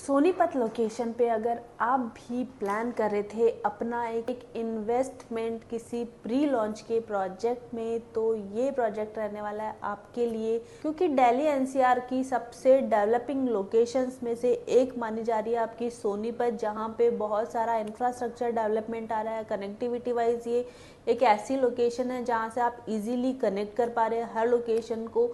Sonipat location पे अगर आप भी प्लान कर रहे थे अपना एक इन्वेस्टमेंट किसी प्री लॉन्च के प्रोजेक्ट में, तो ये प्रोजेक्ट रहने वाला है आपके लिए, क्योंकि दिल्ली एनसीआर की सबसे डेवलपिंग लोकेशंस में से एक मानी जा रही है आपकी सोनीपत, जहाँ पे बहुत सारा इंफ्रास्ट्रक्चर डेवलपमेंट आ रहा है। कनेक्टिविटी वाइज ये एक ऐसी लोकेशन है जहाँ से आप इजीली कनेक्ट कर पा रहे हैं हर लोकेशन को।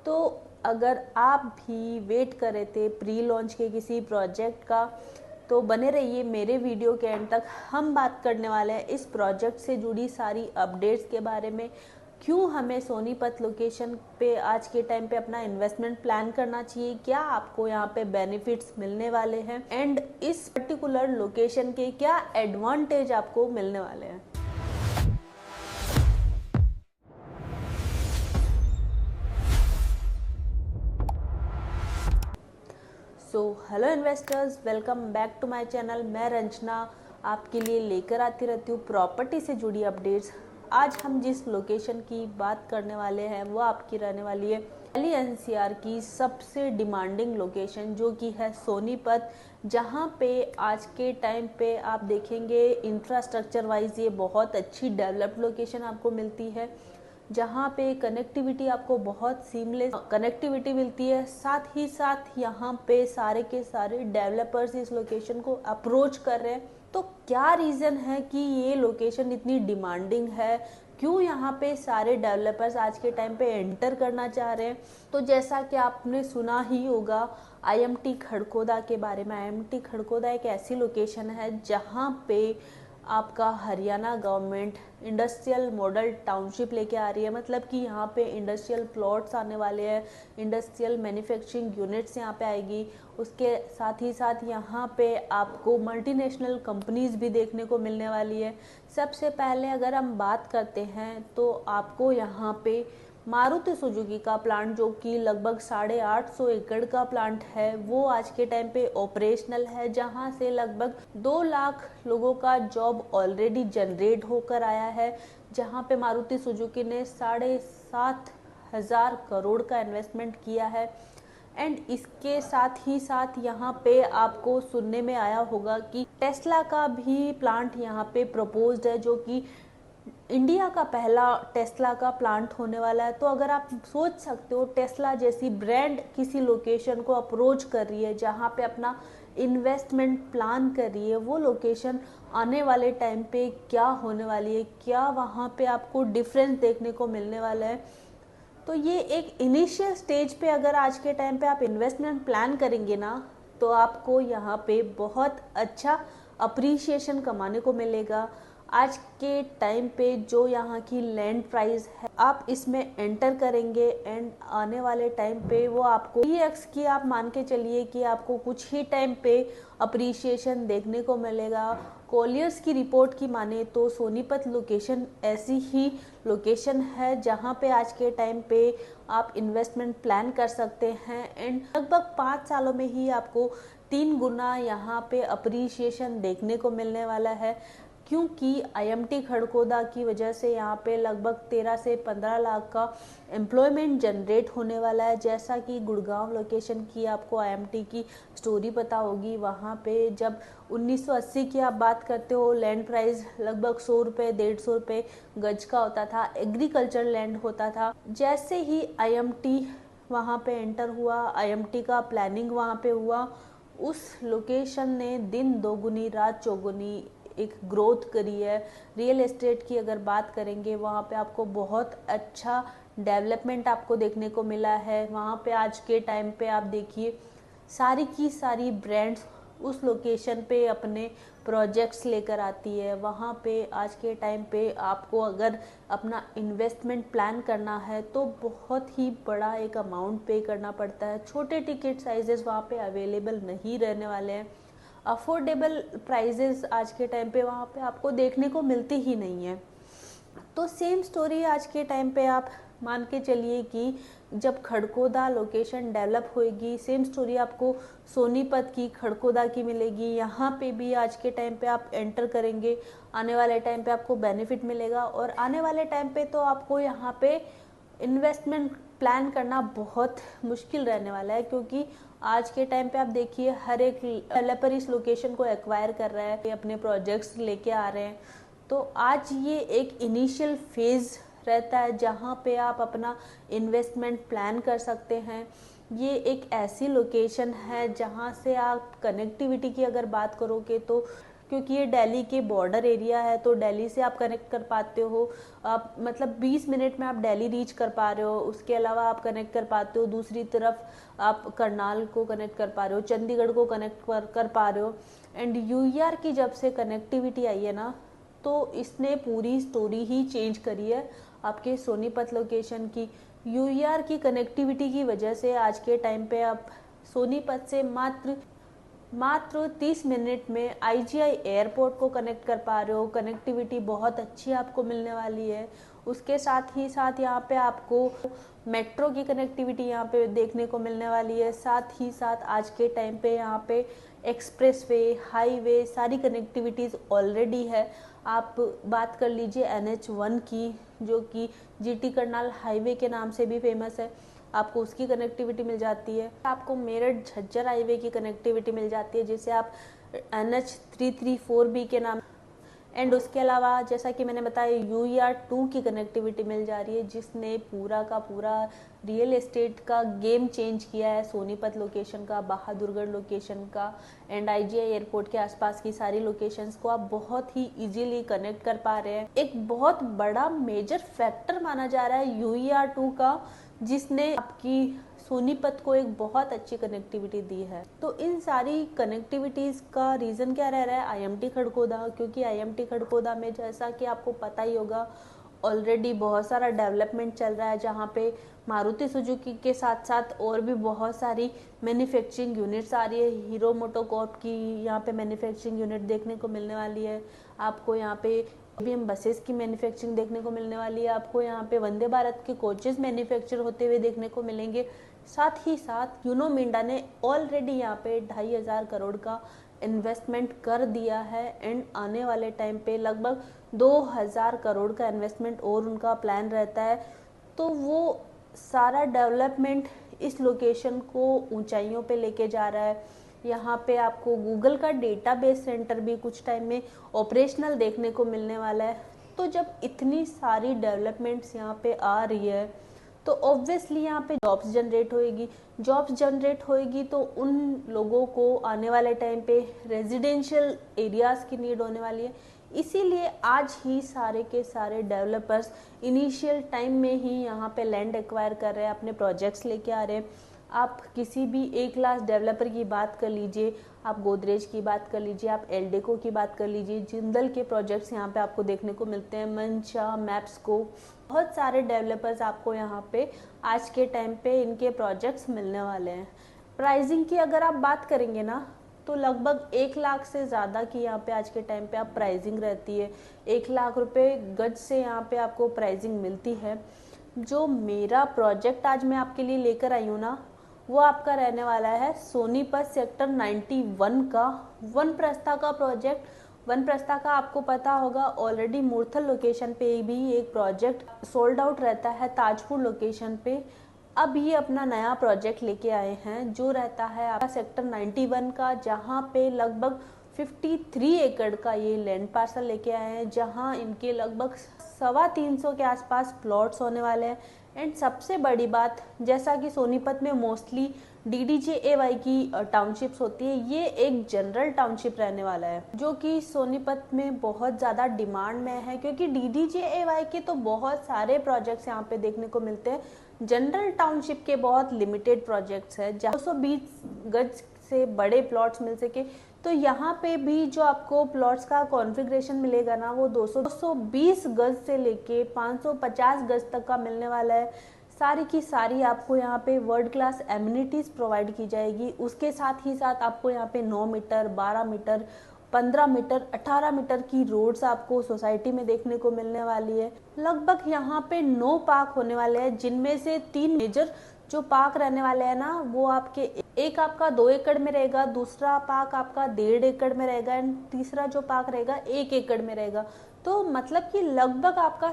तो अगर आप भी वेट कर रहे थे प्री लॉन्च के किसी प्रोजेक्ट का, तो बने रहिए मेरे वीडियो के एंड तक। हम बात करने वाले हैं इस प्रोजेक्ट से जुड़ी सारी अपडेट्स के बारे में, क्यों हमें सोनीपत लोकेशन पे आज के टाइम पे अपना इन्वेस्टमेंट प्लान करना चाहिए, क्या आपको यहाँ पे बेनिफिट्स मिलने वाले हैं एंड इस पर्टिकुलर लोकेशन के क्या एडवांटेज आपको मिलने वाले हैं। So hello investors, welcome back to my channel. मैं रंजना आपके लिए लेकर आती रहती हूँ प्रॉपर्टी से जुड़ी अपडेट्स। आज हम जिस लोकेशन की बात करने वाले हैं वो आपकी रहने वाली है दिल्ली एनसीआर की सबसे डिमांडिंग लोकेशन, जो कि है सोनीपत, जहाँ पे आज के टाइम पे आप देखेंगे इंफ्रास्ट्रक्चर वाइज ये बहुत अच्छी डेवलप्ड लोकेशन आपको मिलती है, जहाँ पे कनेक्टिविटी आपको बहुत सीमलेस कनेक्टिविटी मिलती है। साथ ही साथ यहाँ पे सारे के सारे डेवलपर्स इस लोकेशन को अप्रोच कर रहे हैं। तो क्या रीज़न है कि ये लोकेशन इतनी डिमांडिंग है, क्यों यहाँ पे सारे डेवलपर्स आज के टाइम पे एंटर करना चाह रहे हैं? तो जैसा कि आपने सुना ही होगा आईएमटी खड़कोदा के बारे में। आईएमटी खड़कोदा एक ऐसी लोकेशन है जहाँ पे आपका Haryana government industrial model township लेके आ रही है, मतलब कि यहाँ पे इंडस्ट्रियल प्लॉट्स आने वाले हैं, इंडस्ट्रियल मैन्युफैक्चरिंग यूनिट्स यहाँ पे आएगी। उसके साथ ही साथ यहाँ पे आपको मल्टीनेशनल कंपनीज भी देखने को मिलने वाली है। सबसे पहले अगर हम बात करते हैं तो आपको यहाँ पे मारुति सुजुकी का प्लांट, जो कि लगभग 850 एकड़ का प्लांट है, वो आज के टाइम पे ऑपरेशनल है, जहां से लगभग 2 लाख लोगों का जॉब ऑलरेडी जनरेट होकर आया है। जहां पे मारुति सुजुकी ने 7,500 करोड़ का इन्वेस्टमेंट किया है। एंड इसके साथ ही साथ यहाँ पे आपको सुनने में आया होगा कि टेस्ला का भी प्लांट यहाँ पे प्रपोज्ड है, जो कि इंडिया का पहला टेस्ला का प्लांट होने वाला है। तो अगर आप सोच सकते हो टेस्ला जैसी ब्रांड किसी लोकेशन को अप्रोच कर रही है जहाँ पे अपना इन्वेस्टमेंट प्लान कर रही है, वो लोकेशन आने वाले टाइम पे क्या होने वाली है, क्या वहाँ पे आपको डिफरेंस देखने को मिलने वाला है। तो ये एक इनिशियल स्टेज पे अगर आज के टाइम पे आप इन्वेस्टमेंट प्लान करेंगे ना, तो आपको यहाँ पे बहुत अच्छा अप्रिसिएशन कमाने को मिलेगा। आज के टाइम पे जो यहाँ की लैंड प्राइस है, आप इसमें एंटर करेंगे एंड आने वाले टाइम पे वो आपको 3x की आप मान के चलिए कि आपको कुछ ही टाइम पे अप्रिसिएशन देखने को मिलेगा। कॉलियर्स की रिपोर्ट की माने तो सोनीपत लोकेशन ऐसी ही लोकेशन है जहाँ पे आज के टाइम पे आप इन्वेस्टमेंट प्लान कर सकते हैं एंड लगभग 5 सालों में ही आपको 3 गुना यहाँ पे अप्रिसिएशन देखने को मिलने वाला है, क्योंकि आईएमटी खड़कोदा की वजह से यहाँ पे लगभग 13 से 15 लाख का एम्प्लॉयमेंट जनरेट होने वाला है। जैसा कि गुड़गांव लोकेशन की आपको आईएमटी की स्टोरी पता होगी, वहाँ पे जब 1980 की आप बात करते हो, लैंड प्राइस लगभग 100 रुपये 150 रुपये गज का होता था, एग्रीकल्चर लैंड होता था। जैसे ही आईएमटी वहाँ पे एंटर हुआ, आईएमटी का प्लानिंग वहाँ पे हुआ, उस लोकेशन ने दिन दोगुनी रात चौगुनी एक ग्रोथ करी है। रियल एस्टेट की अगर बात करेंगे, वहाँ पे आपको बहुत अच्छा डेवलपमेंट आपको देखने को मिला है। वहाँ पे आज के टाइम पे आप देखिए सारी की सारी ब्रांड्स उस लोकेशन पे अपने प्रोजेक्ट्स लेकर आती है। वहाँ पे आज के टाइम पे आपको अगर अपना इन्वेस्टमेंट प्लान करना है तो बहुत ही बड़ा एक अमाउंट पे करना पड़ता है। छोटे टिकट साइजेस वहाँ पे अवेलेबल नहीं रहने वाले हैं। अफोर्डेबल प्राइजेस आज के टाइम पे वहाँ पे आपको देखने को मिलती ही नहीं है। तो सेम स्टोरी आज के टाइम पे आप मान के चलिए कि जब खड़कोदा लोकेशन डेवलप होएगी, सेम स्टोरी आपको सोनीपत की खड़कोदा की मिलेगी। यहाँ पे भी आज के टाइम पे आप एंटर करेंगे, आने वाले टाइम पे आपको बेनिफिट मिलेगा। और आने वाले टाइम पे तो आपको यहाँ पे इन्वेस्टमेंट प्लान करना बहुत मुश्किल रहने वाला है, क्योंकि आज के टाइम पे आप देखिए हर एक डेवलपर इस लोकेशन को एक्वायर कर रहा है, अपने प्रोजेक्ट्स लेके आ रहे हैं। तो आज ये एक इनिशियल फेज रहता है जहाँ पे आप अपना इन्वेस्टमेंट प्लान कर सकते हैं। ये एक ऐसी लोकेशन है जहाँ से आप कनेक्टिविटी की अगर बात करोगे तो, क्योंकि ये दिल्ली के बॉर्डर एरिया है तो दिल्ली से आप कनेक्ट कर पाते हो। आप मतलब 20 मिनट में आप दिल्ली रीच कर पा रहे हो। उसके अलावा आप कनेक्ट कर पाते हो दूसरी तरफ, आप करनाल को कनेक्ट कर पा रहे हो, चंडीगढ़ को कनेक्ट कर पा रहे हो। एंड यूईआर की जब से कनेक्टिविटी आई है ना, तो इसने पूरी स्टोरी ही चेंज करी है आपके सोनीपत लोकेशन की। यूईआर की कनेक्टिविटी की वजह से आज के टाइम पे आप सोनीपत से मात्र 30 मिनट में आईजीआई एयरपोर्ट को कनेक्ट कर पा रहे हो। कनेक्टिविटी बहुत अच्छी आपको मिलने वाली है। उसके साथ ही साथ यहाँ पे आपको मेट्रो की कनेक्टिविटी यहाँ पे देखने को मिलने वाली है। साथ ही साथ आज के टाइम पे यहाँ पे एक्सप्रेसवे, हाईवे, सारी कनेक्टिविटीज़ ऑलरेडी है। आप बात कर लीजिए NH1 की, जो कि जीटी करनाल हाईवे के नाम से भी फेमस है, आपको उसकी कनेक्टिविटी मिल जाती है। आपको मेरठ झज्जर हाईवे की कनेक्टिविटी मिल जाती है, जिसे आप NH334B के नाम। एंड उसके अलावा जैसा कि मैंने बताया UER2 की कनेक्टिविटी मिल जा रही है, जिसने पूरा का पूरा रियल एस्टेट का गेम चेंज किया है सोनीपत लोकेशन का, बहादुरगढ़ लोकेशन का। एंड आईजीआई एयरपोर्ट के आसपास की सारी लोकेशंस को आप बहुत ही इजीली कनेक्ट कर पा रहे हैं। एक बहुत बड़ा मेजर फैक्टर माना जा रहा है UER2 का, जिसने आपकी सोनीपत को एक बहुत अच्छी कनेक्टिविटी दी है। तो इन सारी कनेक्टिविटीज़ का रीज़न क्या रह रहा है? IMT खड़गोदा, क्योंकि IMT खड़गोदा में जैसा कि आपको पता ही होगा ऑलरेडी बहुत सारा डेवलपमेंट चल रहा है, जहाँ पे मारुति सुजुकी के साथ साथ और भी बहुत सारी मैन्युफैक्चरिंग यूनिट्स आ रही है। हीरो मोटोकॉर्प की यहाँ पे मैन्युफैक्चरिंग यूनिट देखने को मिलने वाली है। आपको यहाँ पे IBM बसेस की मैन्युफैक्चरिंग देखने को मिलने वाली है। आपको यहाँ पे वंदे भारत के कोचेस मैन्युफैक्चर होते हुए देखने को मिलेंगे। साथ ही साथ यूनो मिंडा ने ऑलरेडी यहाँ पे 2500 करोड़ का इन्वेस्टमेंट कर दिया है। एंड आने वाले टाइम पे लगभग 2000 करोड़ का इन्वेस्टमेंट और उनका प्लान रहता है। तो वो सारा डेवलपमेंट इस लोकेशन को ऊंचाइयों पे लेके जा रहा है। यहाँ पे आपको गूगल का डेटाबेस सेंटर भी कुछ टाइम में ऑपरेशनल देखने को मिलने वाला है। तो जब इतनी सारी डेवलपमेंट्स यहाँ पे आ रही है तो ऑब्वियसली यहाँ पे जॉब्स जनरेट होएगी तो उन लोगों को आने वाले टाइम पे रेजिडेंशियल एरियाज की नीड होने वाली है। इसीलिए आज ही सारे के सारे डेवलपर्स इनिशियल टाइम में ही यहाँ पे लैंड एक्वायर कर रहे हैं, अपने प्रोजेक्ट्स लेके आ रहे हैं। आप किसी भी ए क्लास डेवलपर की बात कर लीजिए, आप गोदरेज की बात कर लीजिए, आप एल्डेको की बात कर लीजिए, जिंदल के प्रोजेक्ट्स यहाँ पे आपको देखने को मिलते हैं, मंशा, मैप्सको, बहुत सारे डेवलपर्स आपको यहाँ पे आज के टाइम पे इनके प्रोजेक्ट्स मिलने वाले हैं। प्राइसिंग की अगर आप बात करेंगे ना, तो लगभग 1 लाख से ज़्यादा की यहाँ पे आज के टाइम पे आप प्राइसिंग रहती है। 1 लाख रुपए गज से यहाँ पे आपको प्राइसिंग मिलती है। जो मेरा प्रोजेक्ट आज मैं आपके लिए लेकर आई हूँ ना, वो आपका रहने वाला है सोनीपत सेक्टर 91 का वनप्रस्था का प्रोजेक्ट। वनप्रस्था का आपको पता होगा ऑलरेडी मुरथल लोकेशन पे भी एक प्रोजेक्ट सोल्ड आउट रहता है ताजपुर लोकेशन पे। अब ये अपना नया प्रोजेक्ट लेके आए हैं जो रहता है आपका सेक्टर 91 का, जहाँ पे लगभग 53 एकड़ का ये लैंड पार्सल लेके आए हैं, जहाँ इनके लगभग 350 के आसपास प्लॉट्स होने वाले हैं। एंड सबसे बड़ी बात, जैसा कि सोनीपत में मोस्टली DDJAY की टाउनशिप्स होती है, ये एक जनरल टाउनशिप रहने वाला है जो कि सोनीपत में बहुत ज़्यादा डिमांड में है, क्योंकि DDJAY के तो बहुत सारे प्रोजेक्ट्स यहाँ पे देखने को मिलते हैं। जनरल टाउनशिप के बहुत लिमिटेड प्रोजेक्ट्स है जहाँ 220 गज से बड़े प्लॉट्स मिल सके। तो यहाँ पे भी जो आपको प्लॉट्स का कॉन्फ़िगरेशन मिलेगा ना, वो 220 गज से लेके 550 गज तक का मिलने वाला है। सारी की सारी आपको यहाँ पे वर्ल्ड क्लास एमिनिटीज़ प्रोवाइड की जाएगी। उसके साथ ही साथ आपको यहाँ पे 9 मीटर, 12 मीटर, 15 मीटर, 18 मीटर की रोड्स आपको सोसाइटी में देखने को मिलने वाली है। लगभग यहाँ पे 9 पार्क होने वाले हैं, जिनमें से 3 मेजर जो पार्क रहने वाले हैं ना, वो आपके एक आपका 2 एकड़ में रहेगा, दूसरा पार्क आपका 1.5 एकड़ में रहेगा, एंड तीसरा जो पार्क रहेगा 1 एकड़ में रहेगा। तो मतलब कि लगभग आपका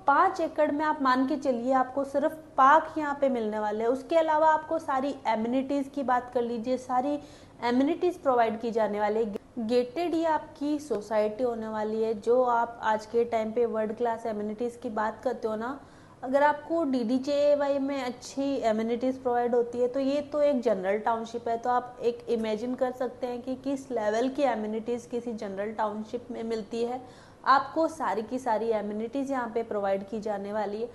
5 एकड़ में आप मान के चलिए आपको सिर्फ पार्क यहाँ पे मिलने वाले हैं। उसके अलावा आपको सारी एमिनिटीज़ की बात कर लीजिए, सारी एमिनिटीज़ प्रोवाइड की जाने वाली है। गेटेड ये आपकी सोसाइटी होने वाली है। जो आप आज के टाइम पे वर्ल्ड क्लास एमिनिटीज़ की बात करते हो ना, अगर आपको DDJY में अच्छी एमिनिटीज़ प्रोवाइड होती है तो ये तो एक जनरल टाउनशिप है, तो आप एक इमेजिन कर सकते हैं कि किस लेवल की एमिनिटीज़ किसी जनरल टाउनशिप में मिलती है। आपको सारी की सारी एमिनिटीज़ यहाँ पे प्रोवाइड की जाने वाली है।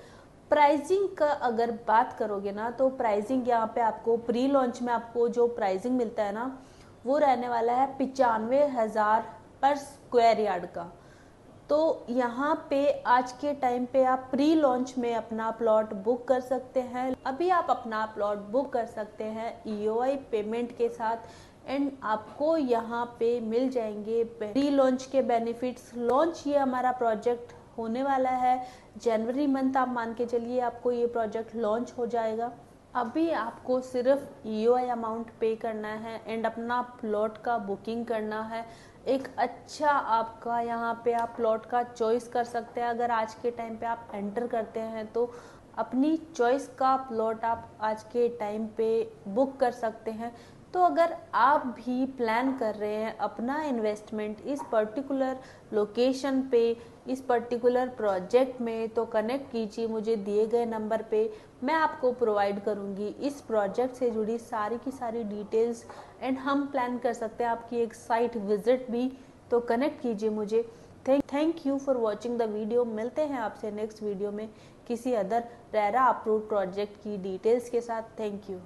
प्राइसिंग का अगर बात करोगे ना, तो प्राइसिंग यहाँ पे आपको प्री लॉन्च में आपको जो प्राइसिंग मिलता है ना, वो रहने वाला है 95,000 पर स्क्वायर यार्ड का। तो यहाँ पे आज के टाइम पे आप प्री लॉन्च में अपना प्लॉट बुक कर सकते हैं। अभी आप अपना प्लॉट बुक कर सकते हैं EOI पेमेंट के साथ, एंड आपको यहाँ पे मिल जाएंगे प्री लॉन्च के बेनिफिट्स। लॉन्च ये हमारा प्रोजेक्ट होने वाला है जनवरी मंथ, आप मान के चलिए आपको ये प्रोजेक्ट लॉन्च हो जाएगा। अभी आपको सिर्फ EOI अमाउंट पे करना है एंड अपना प्लॉट का बुकिंग करना है। एक अच्छा आपका यहाँ पे आप प्लॉट का चॉइस कर सकते हैं। अगर आज के टाइम पे आप एंटर करते हैं तो अपनी चॉइस का प्लॉट आप आज के टाइम पे बुक कर सकते हैं। तो अगर आप भी प्लान कर रहे हैं अपना इन्वेस्टमेंट इस पर्टिकुलर लोकेशन पे, इस पर्टिकुलर प्रोजेक्ट में, तो कनेक्ट कीजिए मुझे दिए गए नंबर पे। मैं आपको प्रोवाइड करूंगी इस प्रोजेक्ट से जुड़ी सारी की सारी डिटेल्स, एंड हम प्लान कर सकते हैं आपकी एक साइट विजिट भी। तो कनेक्ट कीजिए मुझे। Thank you for watching the video. मिलते हैं आपसे नेक्स्ट वीडियो में किसी अदर रेरा अप्रूव्ड प्रोजेक्ट की डिटेल्स के साथ। Thank you.